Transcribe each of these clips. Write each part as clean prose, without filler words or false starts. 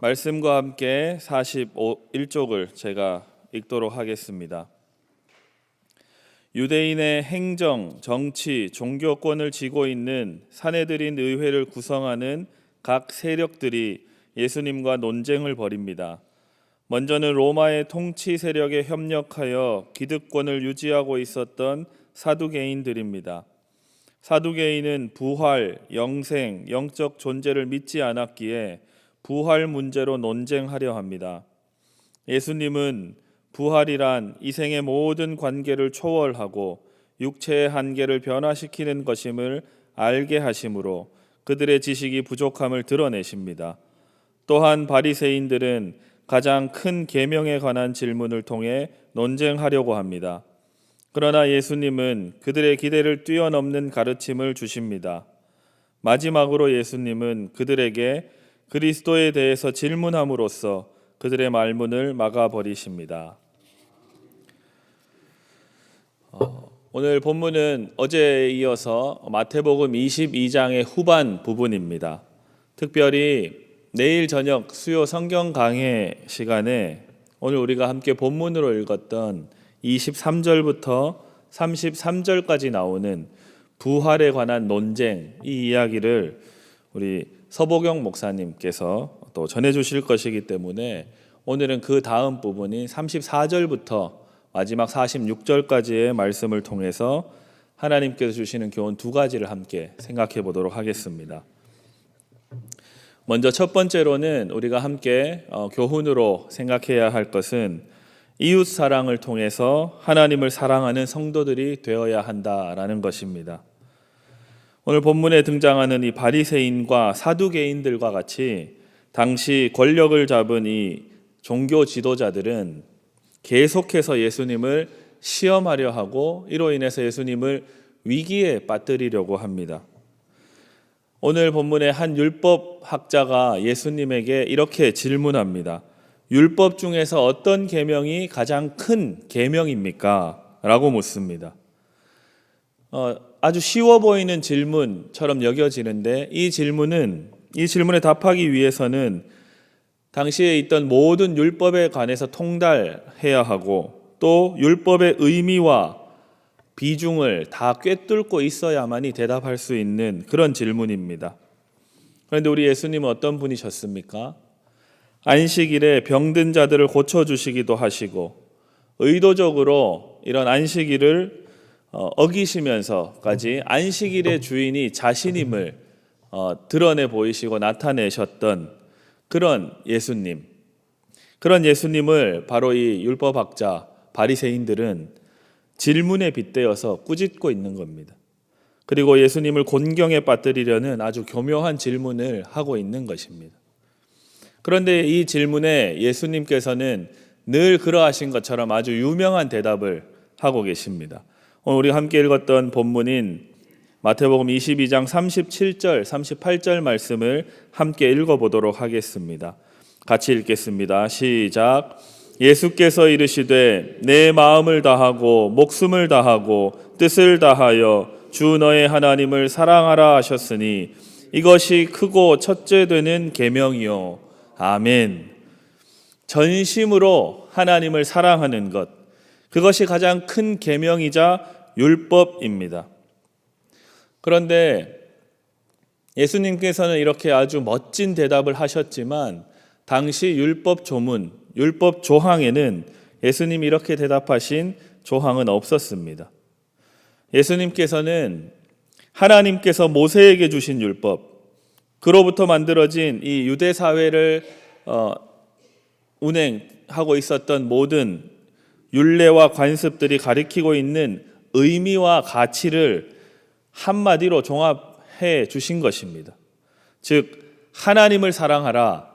말씀과 함께 41쪽을 제가 읽도록 하겠습니다. 유대인의 행정, 정치, 종교권을 쥐고 있는 사내들인 의회를 구성하는 각 세력들이 예수님과 논쟁을 벌입니다. 먼저는 로마의 통치 세력에 협력하여 기득권을 유지하고 있었던 사두개인들입니다. 사두개인은 부활, 영생, 영적 존재를 믿지 않았기에 부활 문제로 논쟁하려 합니다. 예수님은 부활이란 이생의 모든 관계를 초월하고 육체의 한계를 변화시키는 것임을 알게 하심으로 그들의 지식이 부족함을 드러내십니다. 또한 바리새인들은 가장 큰 계명에 관한 질문을 통해 논쟁하려고 합니다. 그러나 예수님은 그들의 기대를 뛰어넘는 가르침을 주십니다. 마지막으로 예수님은 그들에게 그리스도에 대해서 질문함으로써 그들의 말문을 막아버리십니다. 오늘 본문은 어제에 이어서 마태복음 22장의 후반 부분입니다. 특별히 내일 저녁 수요 성경 강해 시간에 오늘 우리가 함께 본문으로 읽었던 23절부터 33절까지 나오는 부활에 관한 논쟁, 이 이야기를 우리 서보경 목사님께서 또 전해주실 것이기 때문에 오늘은 그 다음 부분인 34절부터 마지막 46절까지의 말씀을 통해서 하나님께서 주시는 교훈 두 가지를 함께 생각해 보도록 하겠습니다. 먼저 첫 번째로는 우리가 함께 교훈으로 생각해야 할 것은 이웃 사랑을 통해서 하나님을 사랑하는 성도들이 되어야 한다라는 것입니다. 오늘 본문에 등장하는 이 바리새인과 사두개인들과 같이 당시 권력을 잡은 이 종교 지도자들은 계속해서 예수님을 시험하려 하고 이로 인해서 예수님을 위기에 빠뜨리려고 합니다. 오늘 본문의 한 율법학자가 예수님에게 이렇게 질문합니다. 율법 중에서 어떤 계명이 가장 큰 계명입니까? 라고 묻습니다. 아주 쉬워 보이는 질문처럼 여겨지는데 이 질문에 답하기 위해서는 당시에 있던 모든 율법에 관해서 통달해야 하고 또 율법의 의미와 비중을 다 꿰뚫고 있어야만이 대답할 수 있는 그런 질문입니다. 그런데 우리 예수님은 어떤 분이셨습니까? 안식일에 병든 자들을 고쳐주시기도 하시고 의도적으로 이런 안식일을 어기시면서까지 안식일의 주인이 자신임을 드러내 보이시고 나타내셨던 그런 예수님을 바로 이 율법학자 바리새인들은 질문에 빗대어서 꾸짖고 있는 겁니다. 그리고 예수님을 곤경에 빠뜨리려는 아주 교묘한 질문을 하고 있는 것입니다. 그런데 이 질문에 예수님께서는 늘 그러하신 것처럼 아주 유명한 대답을 하고 계십니다. 오늘 우리 함께 읽었던 본문인 마태복음 22장 37절, 38절 말씀을 함께 읽어보도록 하겠습니다. 같이 읽겠습니다. 시작. 예수께서 이르시되 내 마음을 다하고 목숨을 다하고 뜻을 다하여 주 너의 하나님을 사랑하라 하셨으니 이것이 크고 첫째 되는 계명이요. 아멘. 전심으로 하나님을 사랑하는 것, 그것이 가장 큰 계명이자 율법입니다. 그런데 예수님께서는 이렇게 아주 멋진 대답을 하셨지만 당시 율법 조문, 율법 조항에는 예수님이 이렇게 대답하신 조항은 없었습니다. 예수님께서는 하나님께서 모세에게 주신 율법, 그로부터 만들어진 이 유대 사회를 운행하고 있었던 모든 율례와 관습들이 가리키고 있는 의미와 가치를 한마디로 종합해 주신 것입니다. 즉 하나님을 사랑하라,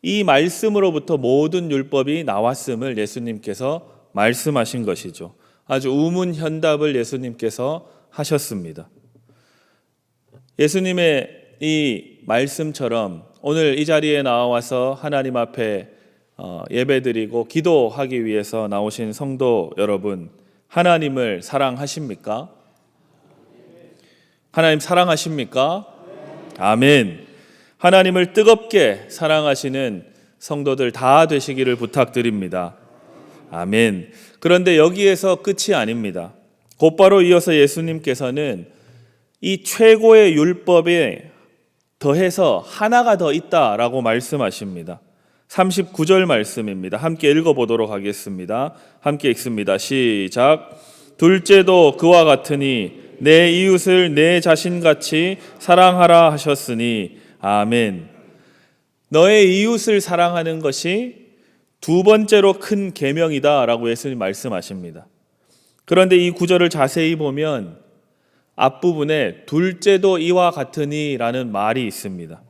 이 말씀으로부터 모든 율법이 나왔음을 예수님께서 말씀하신 것이죠. 아주 우문현답을 예수님께서 하셨습니다. 예수님의 이 말씀처럼 오늘 이 자리에 나와서 하나님 앞에 예배드리고 기도하기 위해서 나오신 성도 여러분, 하나님을 사랑하십니까? 하나님 사랑하십니까? 아멘. 하나님을 뜨겁게 사랑하시는 성도들 다 되시기를 부탁드립니다. 아멘. 그런데 여기에서 끝이 아닙니다. 곧바로 이어서 예수님께서는 이 최고의 율법에 더해서 하나가 더 있다라고 말씀하십니다. 39절 말씀입니다. 함께 읽어보도록 하겠습니다. 함께 읽습니다. 시작. 둘째도 그와 같으니 내 이웃을 내 자신같이 사랑하라 하셨으니 아멘. 너의 이웃을 사랑하는 것이 두 번째로 큰 계명이다라고 예수님 말씀하십니다. 그런데 이 구절을 자세히 보면 앞부분에 둘째도 이와 같으니라는 말이 있습니다.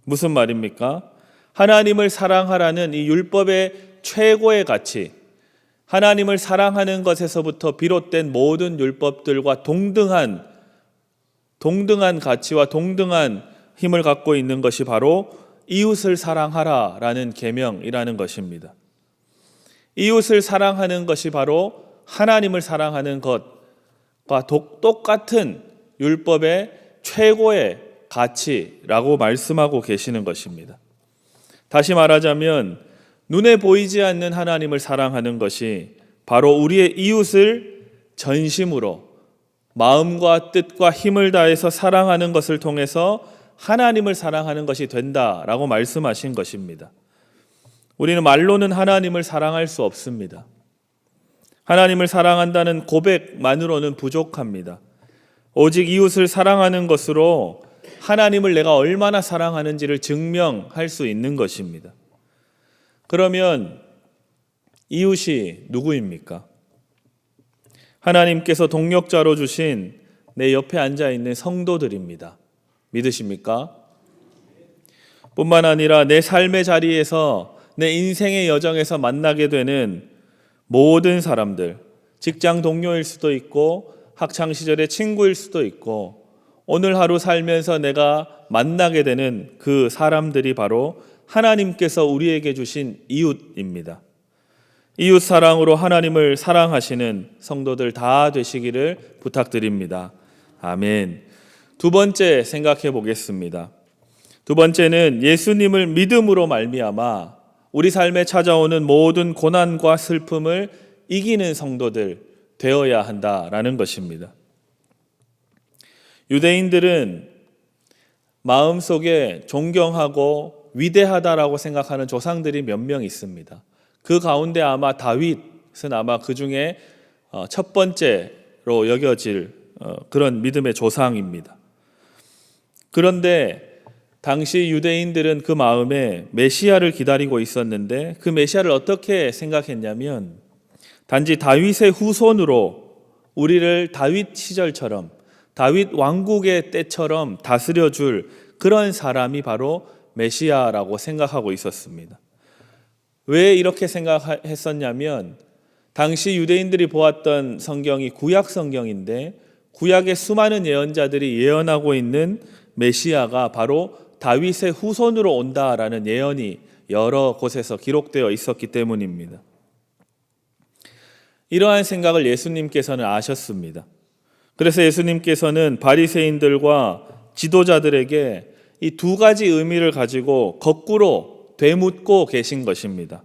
무슨 말입니까? 하나님을 사랑하라는 이 율법의 최고의 가치, 하나님을 사랑하는 것에서부터 비롯된 모든 율법들과 동등한 가치와 동등한 힘을 갖고 있는 것이 바로 이웃을 사랑하라라는 계명이라는 것입니다. 이웃을 사랑하는 것이 바로 하나님을 사랑하는 것과 똑같은 율법의 최고의 가치라고 말씀하고 계시는 것입니다. 다시 말하자면 눈에 보이지 않는 하나님을 사랑하는 것이 바로 우리의 이웃을 전심으로 마음과 뜻과 힘을 다해서 사랑하는 것을 통해서 하나님을 사랑하는 것이 된다라고 말씀하신 것입니다. 우리는 말로는 하나님을 사랑할 수 없습니다. 하나님을 사랑한다는 고백만으로는 부족합니다. 오직 이웃을 사랑하는 것으로 하나님을 내가 얼마나 사랑하는지를 증명할 수 있는 것입니다. 그러면 이웃이 누구입니까? 하나님께서 동역자로 주신 내 옆에 앉아 있는 성도들입니다. 믿으십니까? 뿐만 아니라 내 삶의 자리에서 내 인생의 여정에서 만나게 되는 모든 사람들, 직장 동료일 수도 있고 학창시절의 친구일 수도 있고 오늘 하루 살면서 내가 만나게 되는 그 사람들이 바로 하나님께서 우리에게 주신 이웃입니다. 이웃 사랑으로 하나님을 사랑하시는 성도들 다 되시기를 부탁드립니다. 아멘. 두 번째 생각해 보겠습니다. 두 번째는 예수님을 믿음으로 말미암아 우리 삶에 찾아오는 모든 고난과 슬픔을 이기는 성도들 되어야 한다라는 것입니다. 유대인들은 마음속에 존경하고 위대하다라고 생각하는 조상들이 몇 명 있습니다. 그 가운데 아마 다윗은 아마 그 중에 첫 번째로 여겨질 그런 믿음의 조상입니다. 그런데 당시 유대인들은 그 마음에 메시아를 기다리고 있었는데 그 메시아를 어떻게 생각했냐면 단지 다윗의 후손으로 우리를 다윗 시절처럼 다윗 왕국의 때처럼 다스려줄 그런 사람이 바로 메시아라고 생각하고 있었습니다. 왜 이렇게 생각했었냐면 당시 유대인들이 보았던 성경이 구약 성경인데 구약의 수많은 예언자들이 예언하고 있는 메시아가 바로 다윗의 후손으로 온다라는 예언이 여러 곳에서 기록되어 있었기 때문입니다. 이러한 생각을 예수님께서는 아셨습니다. 그래서 예수님께서는 바리새인들과 지도자들에게 이 두 가지 의미를 가지고 거꾸로 되묻고 계신 것입니다.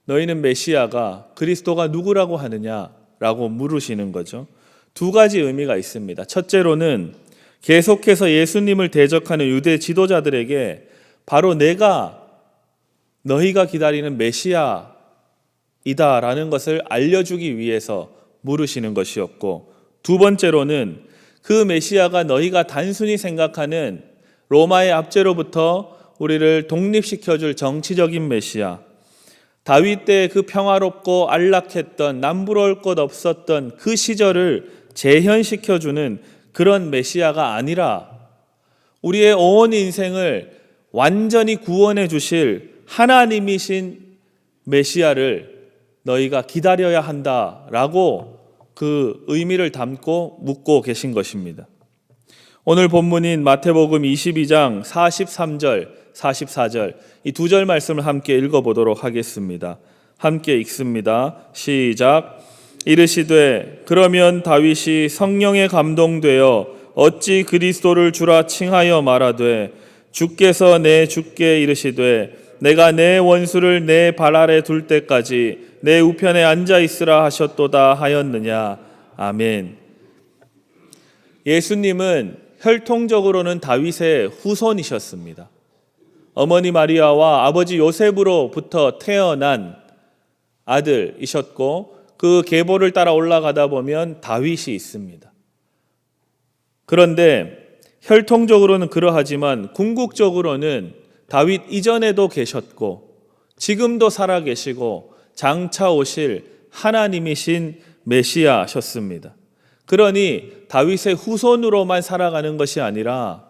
너희는 메시아가 그리스도가 누구라고 하느냐라고 물으시는 거죠. 두 가지 의미가 있습니다. 첫째로는 계속해서 예수님을 대적하는 유대 지도자들에게 바로 내가 너희가 기다리는 메시아이다라는 것을 알려주기 위해서 물으시는 것이었고, 두 번째로는 그 메시아가 너희가 단순히 생각하는 로마의 압제로부터 우리를 독립시켜줄 정치적인 메시아, 다윗 때의 그 평화롭고 안락했던 남부러울 것 없었던 그 시절을 재현시켜주는 그런 메시아가 아니라 우리의 온 인생을 완전히 구원해 주실 하나님이신 메시아를 너희가 기다려야 한다라고 그 의미를 담고 묻고 계신 것입니다. 오늘 본문인 마태복음 22장 43절, 44절 이 두 절 말씀을 함께 읽어보도록 하겠습니다. 함께 읽습니다. 시작. 이르시되 그러면 다윗이 성령에 감동되어 어찌 그리스도를 주라 칭하여 말하되 주께서 내 주께 이르시되 내가 내 원수를 내 발 아래 둘 때까지 내 우편에 앉아 있으라 하셨도다 하였느냐. 아멘. 예수님은 혈통적으로는 다윗의 후손이셨습니다. 어머니 마리아와 아버지 요셉으로부터 태어난 아들이셨고 그 계보를 따라 올라가다 보면 다윗이 있습니다. 그런데 혈통적으로는 그러하지만 궁극적으로는 다윗 이전에도 계셨고 지금도 살아계시고 장차 오실 하나님이신 메시아셨습니다. 그러니 다윗의 후손으로만 살아가는 것이 아니라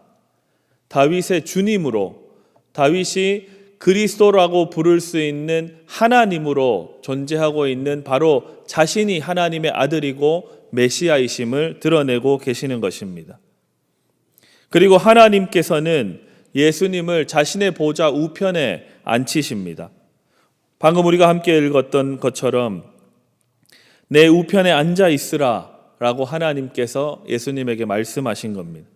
다윗의 주님으로, 다윗이 그리스도라고 부를 수 있는 하나님으로 존재하고 있는 바로 자신이 하나님의 아들이고 메시아이심을 드러내고 계시는 것입니다. 그리고 하나님께서는 예수님을 자신의 보좌 우편에 앉히십니다. 방금 우리가 함께 읽었던 것처럼 내 우편에 앉아 있으라 라고 하나님께서 예수님에게 말씀하신 겁니다.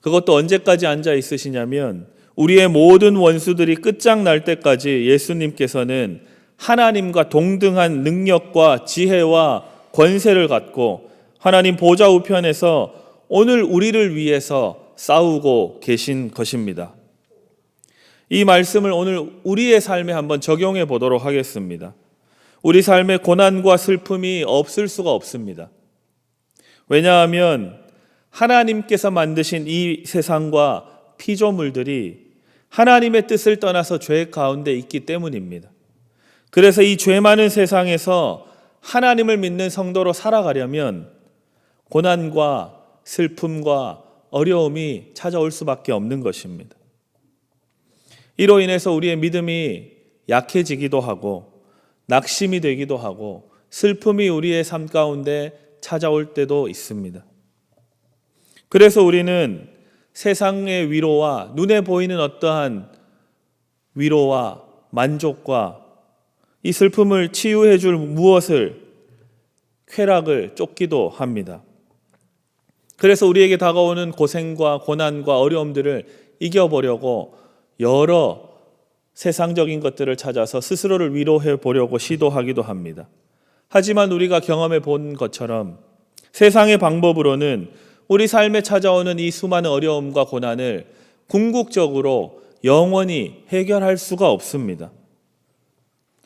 그것도 언제까지 앉아 있으시냐면 우리의 모든 원수들이 끝장날 때까지 예수님께서는 하나님과 동등한 능력과 지혜와 권세를 갖고 하나님 보좌 우편에서 오늘 우리를 위해서 싸우고 계신 것입니다. 이 말씀을 오늘 우리의 삶에 한번 적용해 보도록 하겠습니다. 우리 삶에 고난과 슬픔이 없을 수가 없습니다. 왜냐하면 하나님께서 만드신 이 세상과 피조물들이 하나님의 뜻을 떠나서 죄 가운데 있기 때문입니다. 그래서 이 죄 많은 세상에서 하나님을 믿는 성도로 살아가려면 고난과 슬픔과 어려움이 찾아올 수밖에 없는 것입니다. 이로 인해서 우리의 믿음이 약해지기도 하고 낙심이 되기도 하고 슬픔이 우리의 삶 가운데 찾아올 때도 있습니다. 그래서 우리는 세상의 위로와 눈에 보이는 어떠한 위로와 만족과 이 슬픔을 치유해 줄 무엇을 쾌락을 쫓기도 합니다. 그래서 우리에게 다가오는 고생과 고난과 어려움들을 이겨보려고 여러 세상적인 것들을 찾아서 스스로를 위로해 보려고 시도하기도 합니다. 하지만 우리가 경험해 본 것처럼 세상의 방법으로는 우리 삶에 찾아오는 이 수많은 어려움과 고난을 궁극적으로 영원히 해결할 수가 없습니다.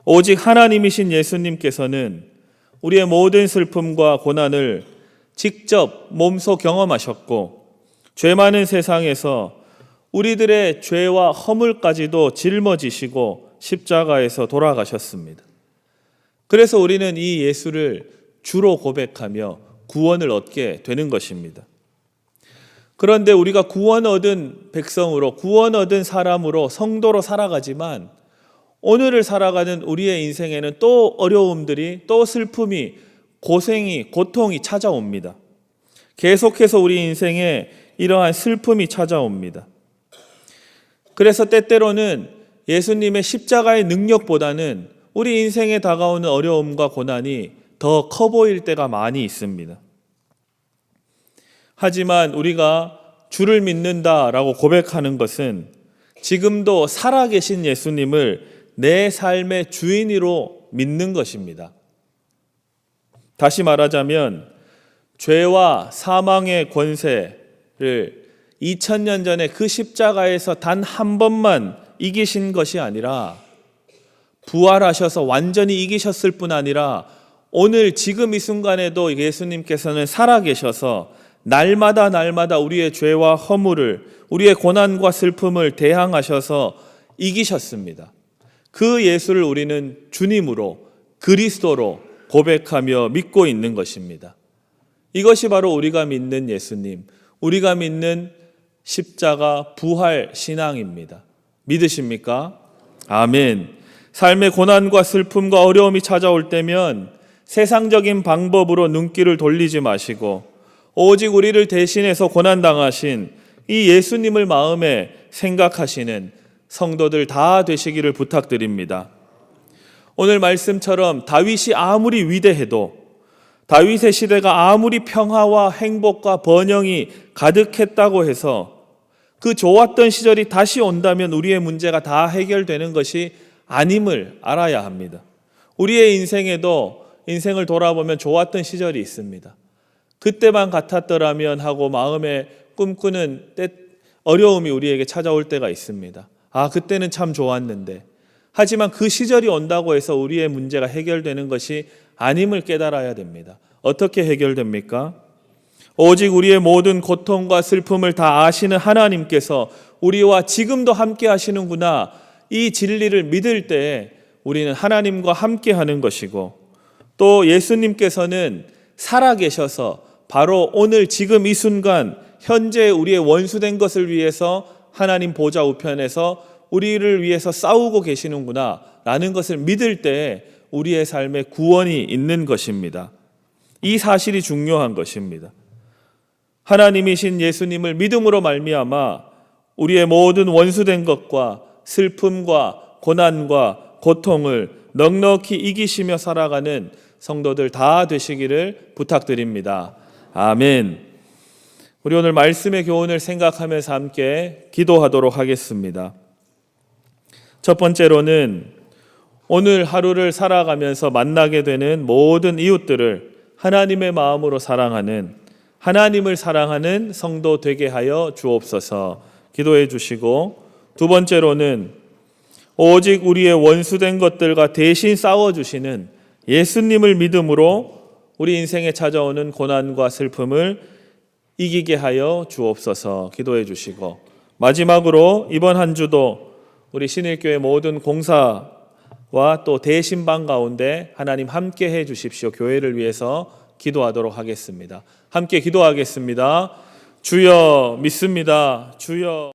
오직 하나님이신 예수님께서는 우리의 모든 슬픔과 고난을 직접 몸소 경험하셨고 죄 많은 세상에서 우리들의 죄와 허물까지도 짊어지시고 십자가에서 돌아가셨습니다. 그래서 우리는 이 예수를 주로 고백하며 구원을 얻게 되는 것입니다. 그런데 우리가 구원 얻은 백성으로, 구원 얻은 사람으로, 성도로 살아가지만 오늘을 살아가는 우리의 인생에는 또 어려움들이, 또 슬픔이, 고생이, 고통이 찾아옵니다. 계속해서 우리 인생에 이러한 슬픔이 찾아옵니다. 그래서 때때로는 예수님의 십자가의 능력보다는 우리 인생에 다가오는 어려움과 고난이 더 커 보일 때가 많이 있습니다. 하지만 우리가 주를 믿는다라고 고백하는 것은 지금도 살아계신 예수님을 내 삶의 주인으로 믿는 것입니다. 다시 말하자면 죄와 사망의 권세를 2000년 전에 그 십자가에서 단 한 번만 이기신 것이 아니라 부활하셔서 완전히 이기셨을 뿐 아니라 오늘 지금 이 순간에도 예수님께서는 살아계셔서 날마다 우리의 죄와 허물을, 우리의 고난과 슬픔을 대항하셔서 이기셨습니다. 그 예수를 우리는 주님으로, 그리스도로 고백하며 믿고 있는 것입니다. 이것이 바로 우리가 믿는 예수님, 우리가 믿는 십자가 부활 신앙입니다. 믿으십니까? 아멘. 삶의 고난과 슬픔과 어려움이 찾아올 때면 세상적인 방법으로 눈길을 돌리지 마시고 오직 우리를 대신해서 고난당하신 이 예수님을 마음에 생각하시는 성도들 다 되시기를 부탁드립니다. 오늘 말씀처럼 다윗이 아무리 위대해도, 다윗의 시대가 아무리 평화와 행복과 번영이 가득했다고 해서 그 좋았던 시절이 다시 온다면 우리의 문제가 다 해결되는 것이 아님을 알아야 합니다. 우리의 인생에도 인생을 돌아보면 좋았던 시절이 있습니다. 그때만 같았더라면 하고 마음에 꿈꾸는 어려움이 우리에게 찾아올 때가 있습니다. 그때는 참 좋았는데. 하지만 그 시절이 온다고 해서 우리의 문제가 해결되는 것이 아님을 깨달아야 됩니다. 어떻게 해결됩니까? 오직 우리의 모든 고통과 슬픔을 다 아시는 하나님께서 우리와 지금도 함께 하시는구나. 이 진리를 믿을 때 우리는 하나님과 함께 하는 것이고, 또 예수님께서는 살아계셔서 바로 오늘 지금 이 순간 현재 우리의 원수된 것을 위해서 하나님 보좌 우편에서 우리를 위해서 싸우고 계시는구나 라는 것을 믿을 때 우리의 삶에 구원이 있는 것입니다. 이 사실이 중요한 것입니다. 하나님이신 예수님을 믿음으로 말미암아 우리의 모든 원수된 것과 슬픔과 고난과 고통을 넉넉히 이기시며 살아가는 성도들 다 되시기를 부탁드립니다. 아멘. 우리 오늘 말씀의 교훈을 생각하면서 함께 기도하도록 하겠습니다. 첫 번째로는 오늘 하루를 살아가면서 만나게 되는 모든 이웃들을 하나님의 마음으로 사랑하는, 하나님을 사랑하는 성도 되게 하여 주옵소서 기도해 주시고, 두 번째로는 오직 우리의 원수된 것들과 대신 싸워주시는 예수님을 믿음으로 우리 인생에 찾아오는 고난과 슬픔을 이기게 하여 주옵소서 기도해 주시고, 마지막으로 이번 한 주도 우리 신일교회 모든 공사와 또 대신방 가운데 하나님 함께 해 주십시오. 교회를 위해서 기도하도록 하겠습니다. 함께 기도하겠습니다. 주여 믿습니다. 주여.